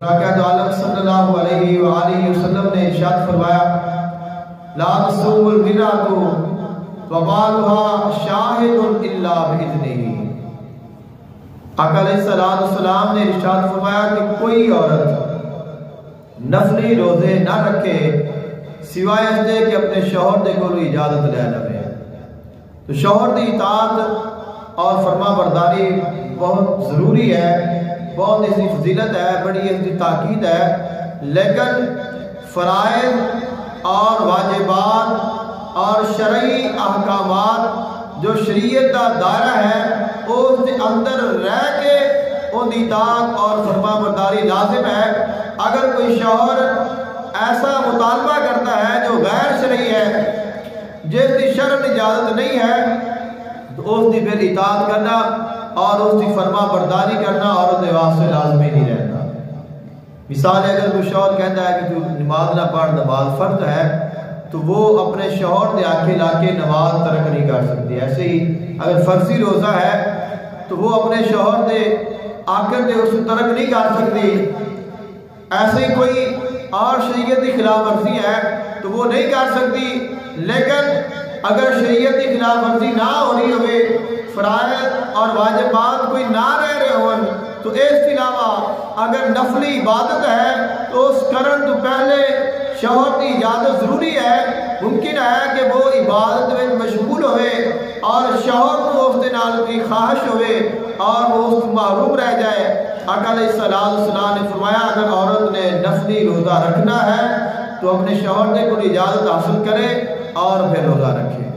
راکعت عالم صلی اللہ علیہ وآلہ وسلم نے ارشاد فرمایا لا تصوم المرأة وبالها شاہد الا بإذنہ۔ آقا علیہ السلام نے ارشاد فرمایا کہ کوئی عورت نفلی روزے نہ رکھے سوائے اس دے کہ اپنے شوہر دے کو اجازت لے لے۔ تو شوہر دی اطاعت اور فرما برداری بہت ضروری ہے، بہت اس کی فضیلت ہے، بڑی اس کی تاکید ہے، لیکن فرائض اور واجبات اور شرعی احکامات جو شریعت کا دائرہ ہے اس کے اندر رہ کے ان کی اطاعت اور فرما برداری لازم ہے۔ اگر کوئی شوہر ایسا مطالبہ کرتا ہے جو غیر شرعی ہے، جس کی شرعی اجازت نہیں ہے، تو اس کی پھر اطاعت کرنا اور اس کی فرما برداری کرنا عورت کے واسطے لازمی نہیں رہتا۔ مثال ہے اگر کوئی شوہر کہتا ہے کہ تو نماز نہ پڑھ، نماز فرض ہے، تو وہ اپنے شوہر کے آکے لا کے نماز ترک نہیں کر سکتی۔ ایسے ہی اگر فرضی روزہ ہے تو وہ اپنے شوہر کے آکر دے اس ترک نہیں کر سکتی۔ ایسے ہی کوئی اور شریعت کی خلاف ورزی ہے تو وہ نہیں کر سکتی۔ لیکن اگر شریعت کی خلاف ورزی نہ ہو رہی ہوئے، فرائض اور واجبات کوئی نہ رہ رہے ہوں، تو اس کے علاوہ اگر نفلی عبادت ہے تو اس کرن تو پہلے شوہر کی اجازت ضروری ہے۔ ممکن ہے کہ وہ عبادت میں مشغول ہوئے اور شوہر کو اس کے نال کی خواہش ہوئے اور وہ اس محروم رہ جائے۔ آقا علیہ السلام نے فرمایا اگر عورت نے نفلی روزہ رکھنا ہے تو اپنے شوہر سے کوئی اجازت حاصل کرے اور پھر روزہ رکھے۔